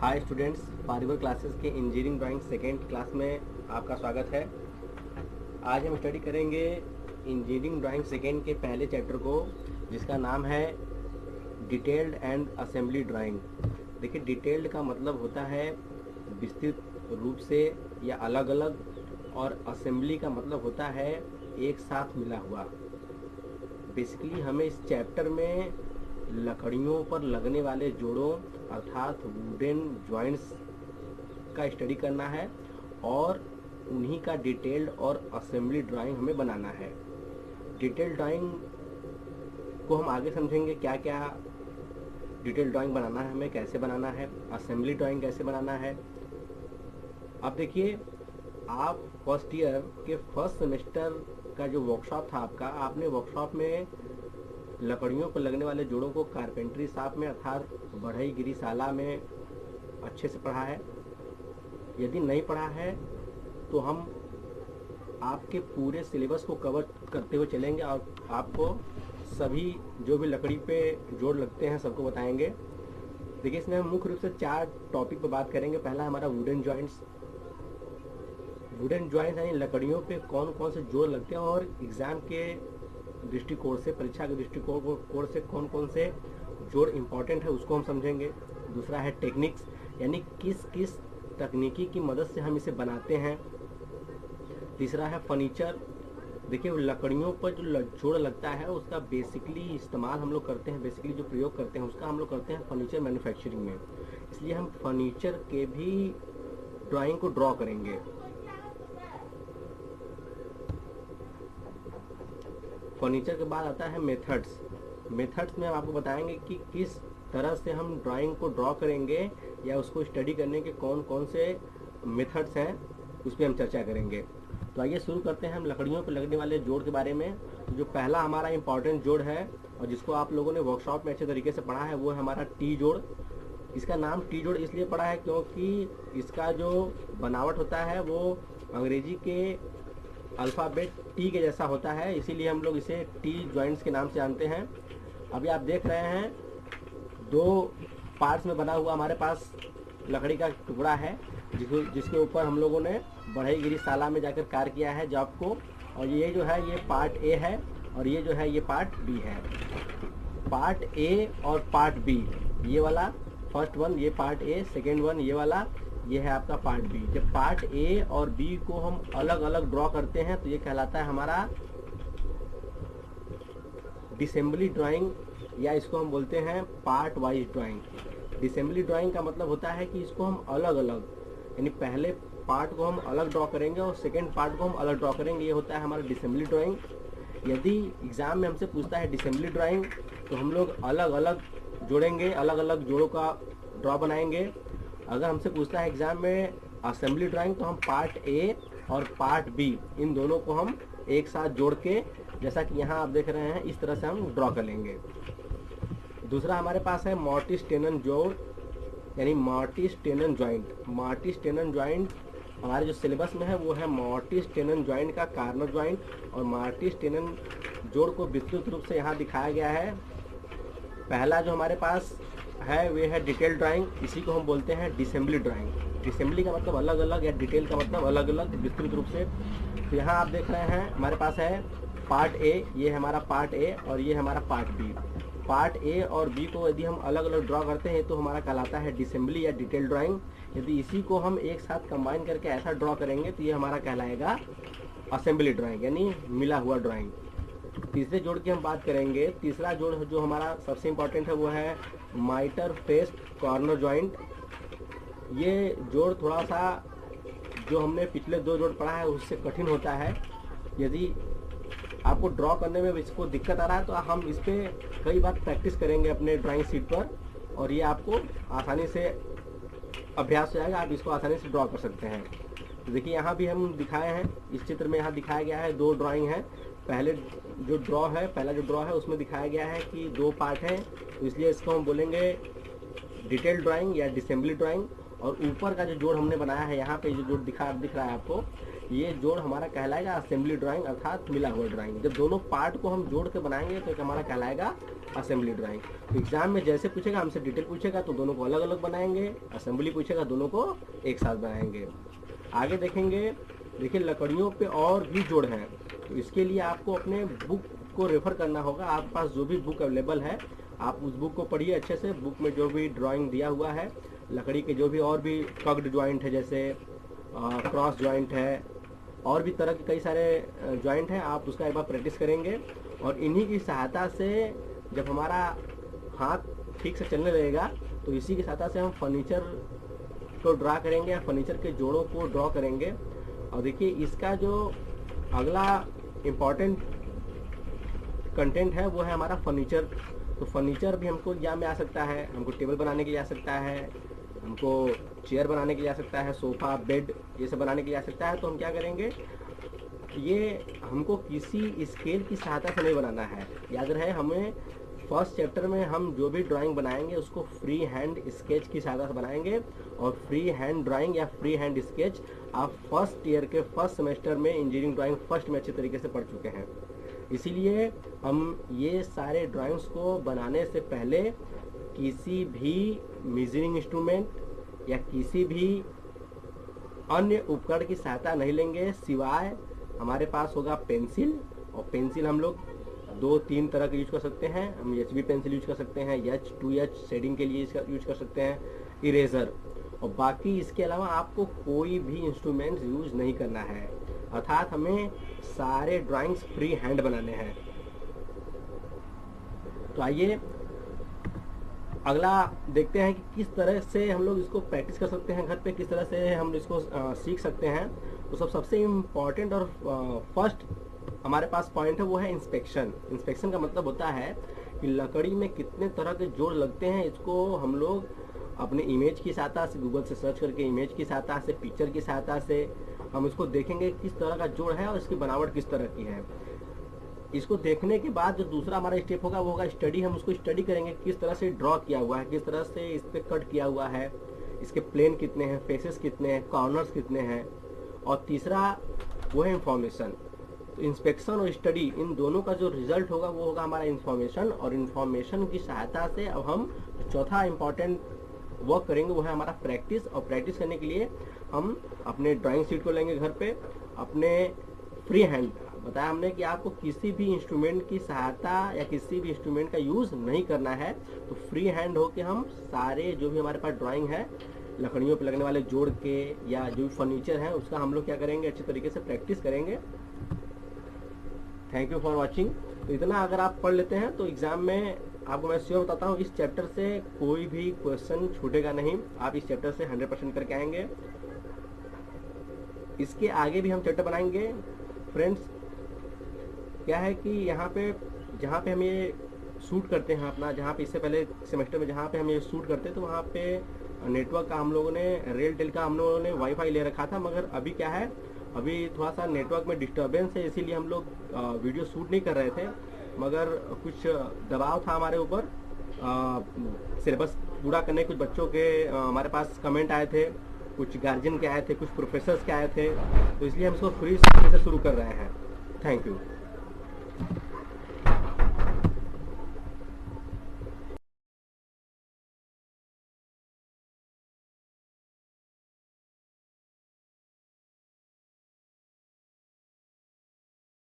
Hi students, पारिवर classes के engineering drawing second class में आपका स्वागत है। आज हम स्टडी करेंगे इंजीनियरिंग ड्राइंग सेकेंड के पहले चैप्टर को, जिसका नाम है डिटेल्ड एंड असेंबली ड्राइंग। देखिए, डिटेल्ड का मतलब होता है विस्तृत रूप से या अलग अलग, और असेंबली का मतलब होता है एक साथ मिला हुआ। बेसिकली हमें इस चैप्टर में लकड़ियों पर लगने वाले जोड़ों अर्थात वुडन जॉइंट्स का स्टडी करना है और उन्हीं का डिटेल्ड और असेंबली ड्राइंग हमें बनाना है। डिटेल्ड ड्राइंग को हम आगे समझेंगे, क्या क्या डिटेल्ड ड्राइंग बनाना है, हमें कैसे बनाना है, असेंबली ड्राइंग कैसे बनाना है। अब देखिए, आप फर्स्ट ईयर के फर्स्ट सेमेस्टर का जो वर्कशॉप था आपका, आपने वर्कशॉप में लकड़ियों पर लगने वाले जोड़ों को कारपेंट्री शॉप में अर्थात बढ़ई गिरीशाला में अच्छे से पढ़ा है। यदि नहीं पढ़ा है तो हम आपके पूरे सिलेबस को कवर करते हुए चलेंगे और आपको सभी जो भी लकड़ी पे जोड़ लगते हैं सबको बताएंगे। देखिए, इसमें हम मुख्य रूप से 4 टॉपिक पर बात करेंगे। पहला हमारा वुडन जॉइंट्स। वुडन जॉइंट्स यानी लकड़ियों पे कौन कौन से जोड़ लगते हैं और एग्ज़ाम के दृष्टिकोण से, परीक्षा के दृष्टिकोण से कौन कौन से जोड़ इम्पॉर्टेंट है उसको हम समझेंगे। दूसरा है टेक्निक्स, यानी किस किस तकनीकी की मदद से हम इसे बनाते हैं। तीसरा है फर्नीचर। देखिए, लकड़ियों पर जो जोड़ लगता है उसका बेसिकली इस्तेमाल हम लोग करते हैं, बेसिकली जो प्रयोग करते हैं उसका हम लोग करते हैं फर्नीचर मैन्युफैक्चरिंग में, इसलिए हम फर्नीचर के भी ड्राइंग को ड्रॉ करेंगे। फर्नीचर के बाद आता है मेथड्स। मेथड्स में हम आपको बताएंगे कि किस तरह से हम ड्राइंग को ड्रॉ करेंगे या उसको स्टडी करने के कौन कौन से मेथड्स हैं, उस पर हम चर्चा करेंगे। तो आइए शुरू करते हैं हम लकड़ियों पर लगने वाले जोड़ के बारे में। जो पहला हमारा इम्पॉर्टेंट जोड़ है और जिसको आप लोगों ने वर्कशॉप में अच्छे तरीके से पढ़ा है, वो है हमारा टी जोड़। इसका नाम टी जोड़ इसलिए पड़ा है क्योंकि इसका जो बनावट होता है वो अंग्रेजी के अल्फ़ाबेट टी के जैसा होता है, इसीलिए हम लोग इसे टी जॉइंट्स के नाम से जानते हैं। अभी आप देख रहे हैं 2 पार्ट्स में बना हुआ हमारे पास लकड़ी का टुकड़ा है, जिसके ऊपर हम लोगों ने बढ़ई गिरीशाला में जाकर कार्य किया है जॉब को। और ये जो है ये पार्ट ए है और ये जो है ये पार्ट बी है। पार्ट ए और पार्ट बी, ये वाला फर्स्ट वन ये पार्ट ए, सेकेंड वन ये वाला, ये है आपका पार्ट बी। जब पार्ट ए और बी को हम अलग अलग ड्रॉ करते हैं तो ये कहलाता है हमारा डिसेंबली ड्राइंग, या इसको हम बोलते हैं part wise drawing. Disassembly drawing का मतलब होता है कि इसको हम अलग अलग, यानी पहले पार्ट को हम अलग ड्रॉ करेंगे और सेकेंड पार्ट को हम अलग ड्रॉ करेंगे, ये होता है हमारा डिसेंबली ड्राइंग। यदि एग्ज़ाम में हमसे पूछता है डिसेंबली ड्राइंग तो हम लोग अलग अलग जोड़ेंगे, अलग अलग जोड़ों का ड्रॉ बनाएंगे। अगर हमसे पूछता है एग्ज़ाम में असेंबली ड्राइंग तो हम पार्ट ए और पार्ट बी इन दोनों को हम एक साथ जोड़ के, जैसा कि यहाँ आप देख रहे हैं, इस तरह से हम ड्रॉ कर लेंगे। दूसरा हमारे पास है मॉर्टिस टेनन जोड़, यानी mortis tenon joint. Mortis tenon joint हमारे जो सिलेबस में है वो है मॉर्टिस टेनन जॉइंट का कार्नर जॉइंट, और मॉर्टिस टेनन जोड़ को विस्तृत रूप से यहाँ दिखाया गया है। पहला जो हमारे पास है वे है डिटेल ड्राइंग, इसी को हम बोलते हैं डिसेंबली ड्राइंग। डिसेंबली का मतलब अलग अलग, या डिटेल का मतलब अलग अलग विस्तृत रूप से। तो यहाँ आप देख रहे हैं हमारे पास है पार्ट ए, ये है हमारा पार्ट ए और ये है हमारा पार्ट बी। पार्ट ए और बी को यदि हम अलग अलग ड्रॉ करते हैं तो हमारा कहलाता है डिसेंबली या डिटेल ड्राइंग। यदि इसी को हम एक साथ कंबाइन करके ऐसा ड्रॉ करेंगे तो ये हमारा कहलाएगा असेंबली ड्राइंग, यानी मिला हुआ ड्राइंग। तीसरे जोड़ की हम बात करेंगे। तीसरा जोड़ जो हमारा सबसे इम्पॉर्टेंट है वो है माइटर फेस्ट कॉर्नर जॉइंट। ये जोड़ थोड़ा सा जो हमने पिछले 2 जोड़ पढ़ा है उससे कठिन होता है। यदि आपको ड्रॉ करने में इसको दिक्कत आ रहा है तो हम इस पर कई बार प्रैक्टिस करेंगे अपने ड्राइंग शीट पर, और ये आपको आसानी से अभ्यास हो जाएगा, आप इसको आसानी से ड्रॉ कर सकते हैं। तो देखिए, यहाँ भी हम दिखाए हैं, इस चित्र में यहाँ दिखाया गया है 2 ड्राइंग है। पहला जो ड्रॉ है उसमें दिखाया गया है कि 2 पार्ट हैं, तो इसलिए इसको हम बोलेंगे डिटेल ड्राइंग या डिसेंबली ड्राइंग। और ऊपर का जो जोड़ हमने बनाया है, यहाँ पे जो जोड़ दिख रहा है आपको, ये जोड़ हमारा कहलाएगा असेंबली ड्राइंग अर्थात मिला हुआ ड्राइंग। जब दोनों पार्ट को हम जोड़ के बनाएंगे तो एक हमारा कहलाएगा असेंबली ड्राइंग। तो एग्जाम में जैसे पूछेगा, हमसे डिटेल पूछेगा तो दोनों को अलग अलग बनाएंगे, असेंबली पूछेगा दोनों को एक साथ बनाएंगे। आगे देखेंगे, देखिए लकड़ियों पे और भी जोड़ हैं, तो इसके लिए आपको अपने बुक को रेफर करना होगा। आपके पास जो भी बुक अवेलेबल है आप उस बुक को पढ़िए अच्छे से। बुक में जो भी ड्राइंग दिया हुआ है, लकड़ी के जो भी और भी कग्ड ज्वाइंट है, जैसे क्रॉस ज्वाइंट है, और भी तरह के कई सारे ज्वाइंट हैं, आप उसका एक बार प्रैक्टिस करेंगे। और इन्हीं की सहायता से जब हमारा हाथ ठीक से चलने लगेगा तो इसी की सहायता से हम फर्नीचर को ड्रा करेंगे या फर्नीचर के जोड़ों को ड्रॉ करेंगे। और देखिए इसका जो अगला इम्पॉर्टेंट कंटेंट है वो है हमारा फर्नीचर। तो फर्नीचर भी हमको एग्जाम में आ सकता है, हमको टेबल बनाने के लिए आ सकता है, हमको चेयर बनाने के लिए आ सकता है, सोफ़ा बेड ये सब बनाने के लिए आ सकता है। तो हम क्या करेंगे, ये हमको किसी स्केल की सहायता से नहीं बनाना है। याद रहे, हमें फर्स्ट चैप्टर में हम जो भी ड्राइंग बनाएंगे उसको फ्री हैंड स्केच की सहायता से बनाएंगे। और फ्री हैंड ड्राइंग या फ्री हैंड स्केच आप फर्स्ट ईयर के फर्स्ट सेमेस्टर में इंजीनियरिंग ड्राइंग फर्स्ट में अच्छे तरीके से पढ़ चुके हैं। इसीलिए हम ये सारे ड्राइंग्स को बनाने से पहले किसी भी मेजरिंग इंस्ट्रूमेंट या किसी भी अन्य उपकरण की सहायता नहीं लेंगे, सिवाय हमारे पास होगा पेंसिल। और पेंसिल हम लोग 2-3 तरह के यूज कर सकते हैं। हम HB पेंसिल यूज कर सकते हैं, H2H शेडिंग के लिए यूज कर सकते हैं, इरेजर। और बाकी इसके अलावा आपको कोई भी इंस्ट्रूमेंट यूज नहीं करना है, अर्थात हमें सारे ड्राइंग्स फ्री हैंड बनाने हैं। तो आइए अगला देखते हैं कि किस तरह से हम लोग इसको प्रैक्टिस कर सकते हैं घर पे, किस तरह से हम इसको सीख सकते हैं। तो सबसे इम्पॉर्टेंट और फर्स्ट हमारे पास पॉइंट है वो है इंस्पेक्शन। इंस्पेक्शन का मतलब होता है कि लकड़ी में कितने तरह के जोड़ लगते हैं, इसको हम लोग अपने इमेज की सहायता से, गूगल से सर्च करके इमेज की सहायता से, पिक्चर की सहायता से हम इसको देखेंगे किस तरह का जोड़ है और इसकी बनावट किस तरह की है। इसको देखने के बाद जो दूसरा हमारा स्टेप होगा वो होगा स्टडी। हम उसको स्टडी करेंगे किस तरह से ड्रॉ किया हुआ है, किस तरह से इस पर कट किया हुआ है, इसके प्लेन कितने हैं, फेसेस कितने हैं, कॉर्नर्स कितने हैं। और तीसरा वो है इंफॉर्मेशन। तो इंस्पेक्शन और स्टडी, इन दोनों का जो रिजल्ट होगा वो होगा हमारा इंफॉर्मेशन। और इंफॉर्मेशन की सहायता से अब हम चौथा इम्पॉर्टेंट वर्क करेंगे वो है हमारा प्रैक्टिस। और प्रैक्टिस करने के लिए हम अपने ड्राइंग शीट को लेंगे घर पे, अपने फ्री हैंड। बताया हमने कि आपको किसी भी इंस्ट्रूमेंट की सहायता या किसी भी इंस्ट्रूमेंट का यूज़ नहीं करना है। तो फ्री हैंड होके हम सारे जो भी हमारे पास ड्राइंग है, लकड़ियों पे लगने वाले जोड़ के या जो भी फर्नीचर है, उसका हम लोग क्या करेंगे, अच्छे तरीके से प्रैक्टिस करेंगे। Thank you for watching. तो इतना अगर आप पढ़ लेते हैं तो एग्जाम में आपको मैं श्योर बताता हूँ, इस चैप्टर से कोई भी क्वेश्चन छूटेगा नहीं। आप इस चैप्टर से 100% करके आएंगे। इसके आगे भी हम चैप्टर बनाएंगे। फ्रेंड्स, क्या है कि यहाँ पे जहाँ पे हम ये शूट करते हैं अपना, जहाँ पे इससे पहले सेमेस्टर में जहाँ पे हम ये शूट करते हैं, तो वहाँ पे नेटवर्क का हम लोगों ने, रेलटेल का हम लोगों ने वाईफाई ले रखा था। मगर अभी क्या है, अभी थोड़ा सा नेटवर्क में डिस्टर्बेंस है, इसीलिए हम लोग वीडियो शूट नहीं कर रहे थे। मगर कुछ दबाव था हमारे ऊपर, सिलेबस पूरा करने। कुछ बच्चों के हमारे पास कमेंट आए थे, कुछ गार्जियन के आए थे, कुछ प्रोफेसर्स के आए थे, तो इसलिए हम इसको फ्री से शुरू कर रहे हैं। Thank you.